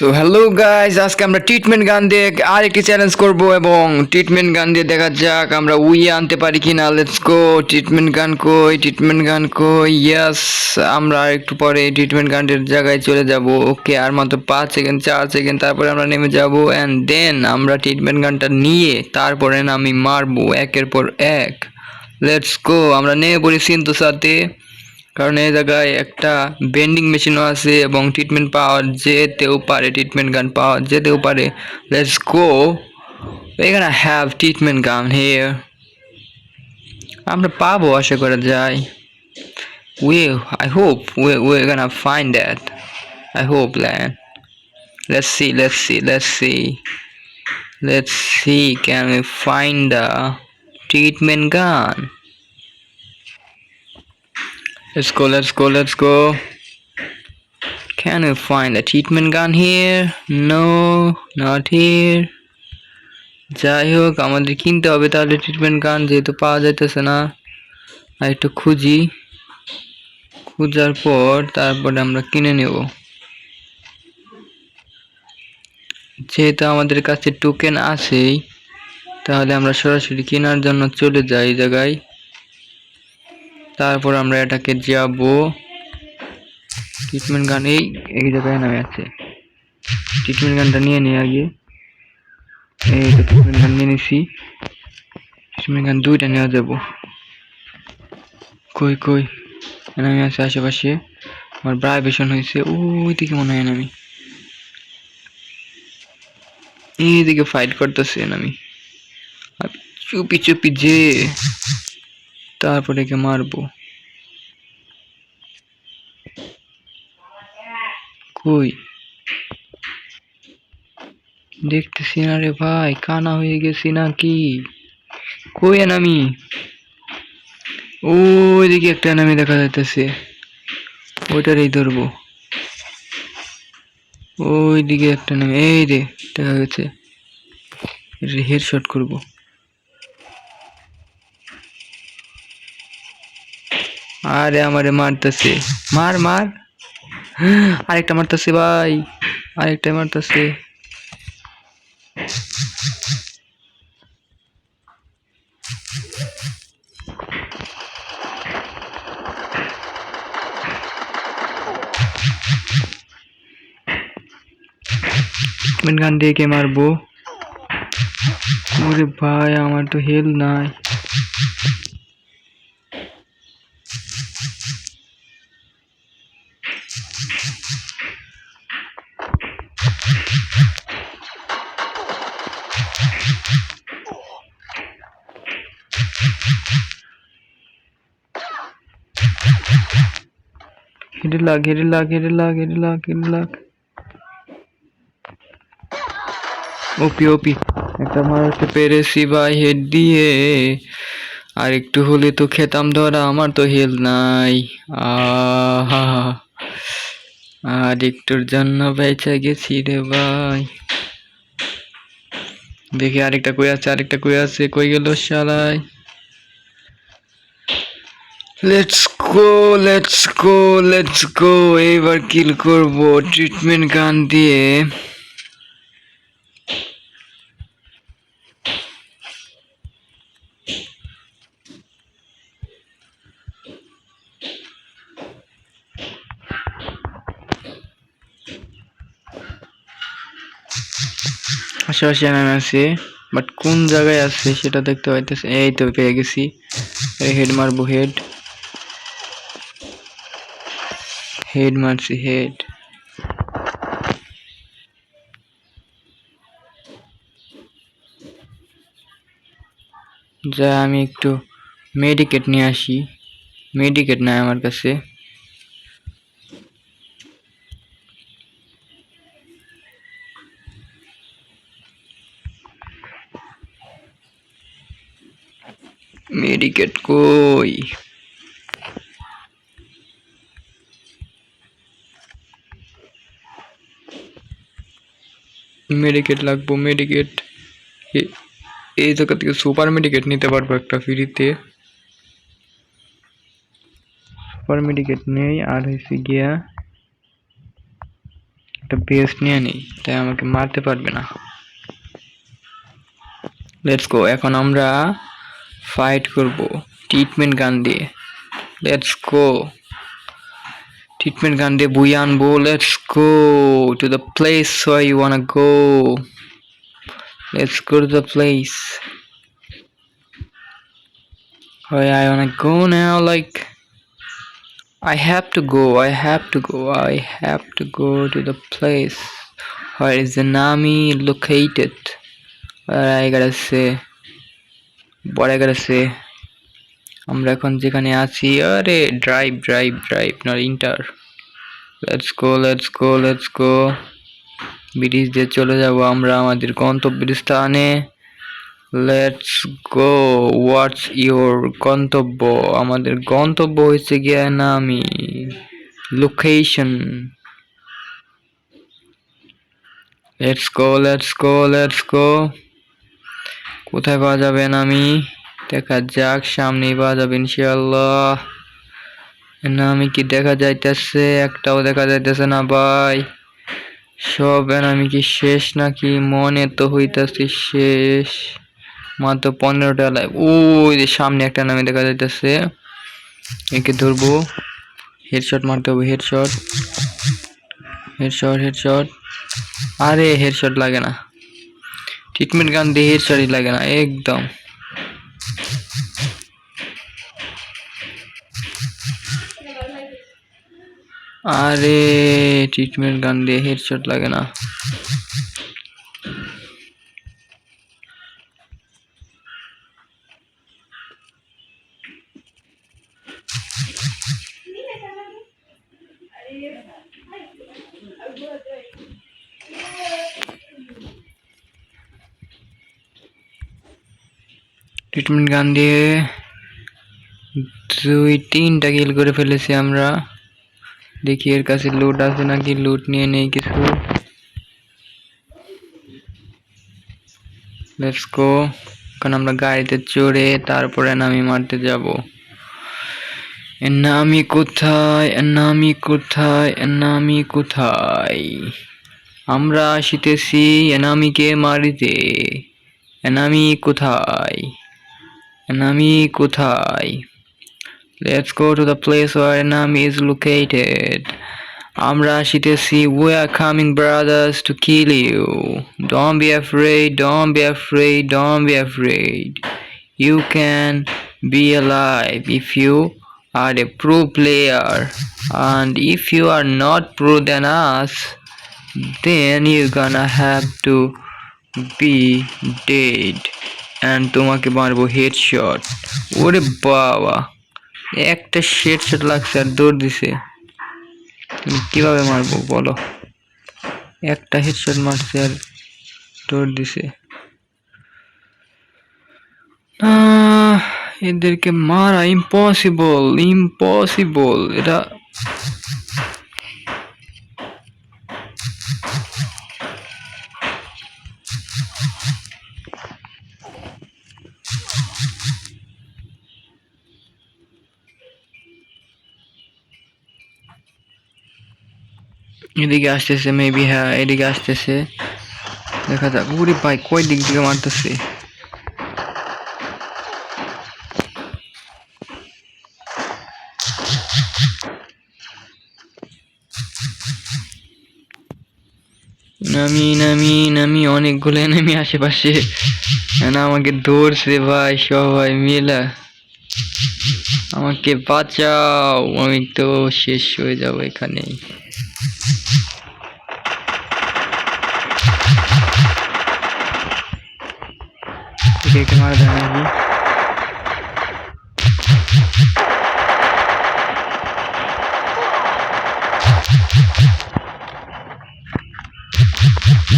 So hello guys, আজকে আমরা treatment গান দিয়ে আরেকটি চ্যালেঞ্জ করব এবং ট্রিটমেন্ট গান দিয়ে দেখা যাক আমরা আনতে পারি কিনা। Let's go. ট্রিটমেন্ট গান কই ইয়েস, আমরা একটু পরে ট্রিটমেন্ট গানের জায়গায় চলে যাব। ওকে, আর মাত্র 5 সেকেন্ড, 4 সেকেন্ড, তারপরে আমরা নেমে যাব অ্যান্ড দেন আমরা ট্রিটমেন্ট গানটা নিয়ে তারপরে আমি মারবো একের পর এক। Let's go. আমরা নেমে পড়ি সিনথোর সাথে, কারণ এই জায়গায় একটা বেন্ডিং মেশিনও আছে এবং ট্রিটমেন্ট পাওয়া যেতেও পারে, ট্রিটমেন্ট গান পাওয়া যেতেও পারে। Let's go. we're gonna have treatment gun here. আমরা পাবো আশা করা যায়। I hope we're gonna find that. I hope, man. Let's see, can we find the treatment gun? Let's go. Can we find a treatment gun here? No, not here. যাই হোক, আমাদের কিনতে হবে তাহলে ট্রিটমেন্ট গান, যেহেতু পাওয়া যাইতেছে না। আর একটু খোঁজার পর তারপরে আমরা কিনে নেব। যেহেতু আমাদের কাছে টোকেন আছেই, তাহলে আমরা সরাসরি কেনার জন্য চলে যাই এই জায়গায়। তারপর আমরা এটাকে যাব ট্রিটমেন্ট গান এই জায়গায় নামে আছে। ট্রিটমেন্ট গানটা নিয়ে নিই আগে। এই তো ট্রিটমেন্ট গান নিয়ে নিছি। ট্রিটমেন্ট গান 2টা নেওয়া যাবো। কই এনামি আছে আশেপাশে। আমার ভাইব্রেশন হয়েছে, ওইদিকে মনে হয় এনামি। এইদিকে ফাইট করতেছে এনামি। চুপি যে তারপরে কে মারবো। কই দেখতেছি না রে ভাই, কানা হয়ে গেছি নাকি? কই এনামি? ওইদিকে একটা এনামি দেখা যাইতেছে, ওইটারই ধরবো। ওইদিকে একটা এনামি, এই রে দেখা গেছে। হেডশট করবো। আরে আমারে মারতেছে, মার আরেকটা মারতেছে ভাই, আরেকটা মারতেছে। গান দিয়ে কে মারবো? ওরে ভাই, আমার তো হেল নাই। হেডে লাগ। ওপি একটা মারতে পেরেছি ভাই হেড দিয়ে। আর একটু হলে তো খেতাম ধরা, আমার তো হেল নাই। আহা, আর একটুর জন্য বেঁচে গেছি রে ভাই। দেখি আরেকটা কই আছে, কই গেল শালাই। Let's go. এবার কিল করবো ট্রিটমেন্ট গান দিয়ে। আশেপাশে নামে আছে, বাট কোন জায়গায় আছে সেটা দেখতে পাইতেছে। এই তো পেয়ে গেছি। হেড মারবো, হেড মারছি। যা আমি একটু মেডিকেট নিয়ে আসি। মেডিকেট নাই আমার কাছে। মেডিকেট কই? মেডিকেট লাগবো। এই জায়গা থেকে সুপার মেডিকেট নিতে পারবো একটা ফ্রিতে। সুপার মেডিকেট নেই, আর হয়েছে গিয়া একটা বেস্ট নিয়ে নিই, তাই আমাকে মারতে পারবে না। লেটস গো, এখন আমরা ফাইট করব ট্রিটমেন্ট গান দিয়ে। লেটস গো, ট্রিটমেন্ট গান দিয়ে বুই আনবো। Let's go to the place where you wanna go. Let's go to the place where I wanna go now. Like I have to go. I have to go. I have to go to the place where is the Nami located. Where I gotta say, what I gotta say. আমরা এখন যেখানে আছি, আরে drive drive drive not inter. Let's go let's go let's go. Bridge দিয়ে চলে যাব আমরা আমাদের গন্তব্যের স্থানে। Let's go. হোয়াটস ইওর গন্তব্য? আমাদের গন্তব্য হচ্ছে গিয়ে নামি location. Let's go let's go let's গো। কোথায় পাওয়া যাবে নামি? দেখা যাক, সামনেই পাওয়া যাবে ইনশাআল্লাহ। এনামি কি দেখা যাইতেছে? একটাও দেখা যাইতেছে না ভাই। সব এনামি কি শেষ নাকি? মনে তো হইতাছে শেষ। মাত্র 15টা লাইভ। ওই যে সামনে একটা এনামি দেখা যাইতেছে, একে ধরবো। হেডশট মারতে হবে, হেডশট হেডশট হেডশট। আরে হেডশট লাগে না, ট্রিটমেন্ট গান দিয়ে হেডশটই লাগে না একদম। আরে ট্রিটমেন্ট গান দিয়ে হেডশট লাগে না। ট্রিটমেন্ট গান দিয়ে 2-3টা কিল করে ফেলেছি আমরা। দেখি এর কাছে লুট আছে নাকি, লুট নিয়ে নেই কিছু। Let's go. কারণ আমরা গাড়িতে চড়ে তারপরে নামি মারতে যাব। নামি কোথায়? নামি কোথায়? নামি কোথায়? আমরা আসিতেছি এনামিকে মারিতে। এনামি কোথায়? এনামি কোথায়? Let's go to the place where enemy is located. আমরা আসিতেছি, we are coming brothers to kill you. Don't be afraid, don't be afraid, don't be afraid. You can be alive if you are a pro player. And if you are not pro than us, then you're gonna have to be dead. And তোমাকে মারবো headshot. ওরে বাবা, একটা headshot লাগছে আর দৌড় দিছে। কিভাবে মারবো বলো? একটা হেডশট মারছে আর দৌড় দিছে। এদেরকে মারা ইম্পসিবল, ইম্পসিবল। এটা এদিকে আসতেছে মেবি, হ্যাঁ এদিকে আসতেছে, দেখা যাক। উরি ভাই কই দিক থেকে মারতেছে? নামি নামি নামি, অনেকগুলো এনিমি আশেপাশে। আমাকে ধরছে ভাই, সবাই মিলে আমাকে বাঁচাও, আমি তো শেষ হয়ে যাব এখানেই। একে মারা যায় নাকি?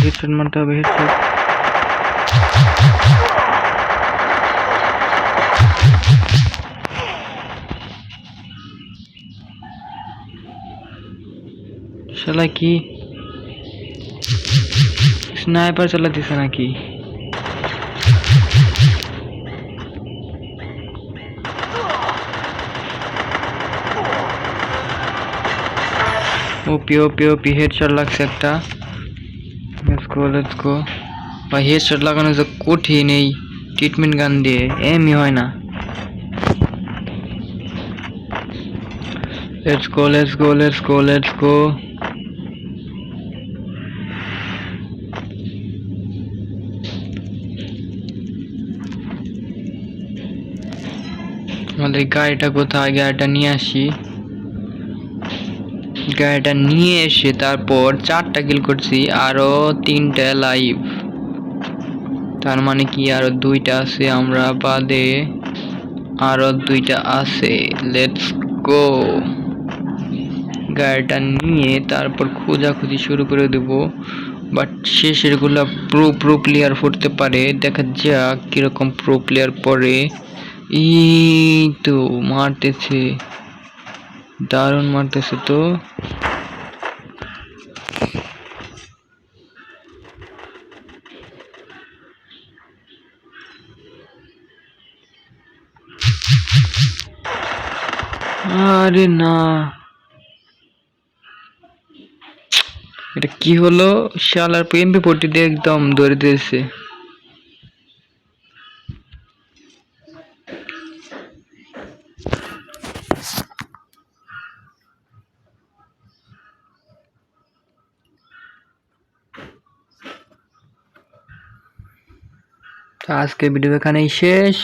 হেডশট মারতে হবে, হেডশট। শালা কি স্নাইপার চালাতেছে নাকি? ওপি ওপি ওপি হেডশট লাগছে একটা। লেটস গো ভাই, হেডশট লাগানো যে কঠিন এই ট্রিটমেন্ট গান দিয়ে, এমই হয় না। Let's go let's go let's go let's গো। আমাদের গাড়িটা কোথায়, গাড়িটা নিয়ে আসি। গাড়িটা নিয়ে এসে তারপর 4টা কিল করছি, আরো 3টা লাইভ, তার মানে কি আরো 2টা আছে, আমরা বাদে আরো 2টা আছে। Let's go. গাড়িটা নিয়ে তারপর খোঁজাখুঁজি শুরু করে দেব, বাট শেষের গুলা প্রো প্লেয়ার পড়তে পারে, দেখা যাক কিরকম প্রো প্লেয়ার পড়ে। এই তো মারতেছে, দারুণ মারতেছে তো। আরে না, এটা কি হলো, শালার MP40 দিয়ে একদম ধরে দিয়েছে। আজকে ভিডিও এখানেই শেষ।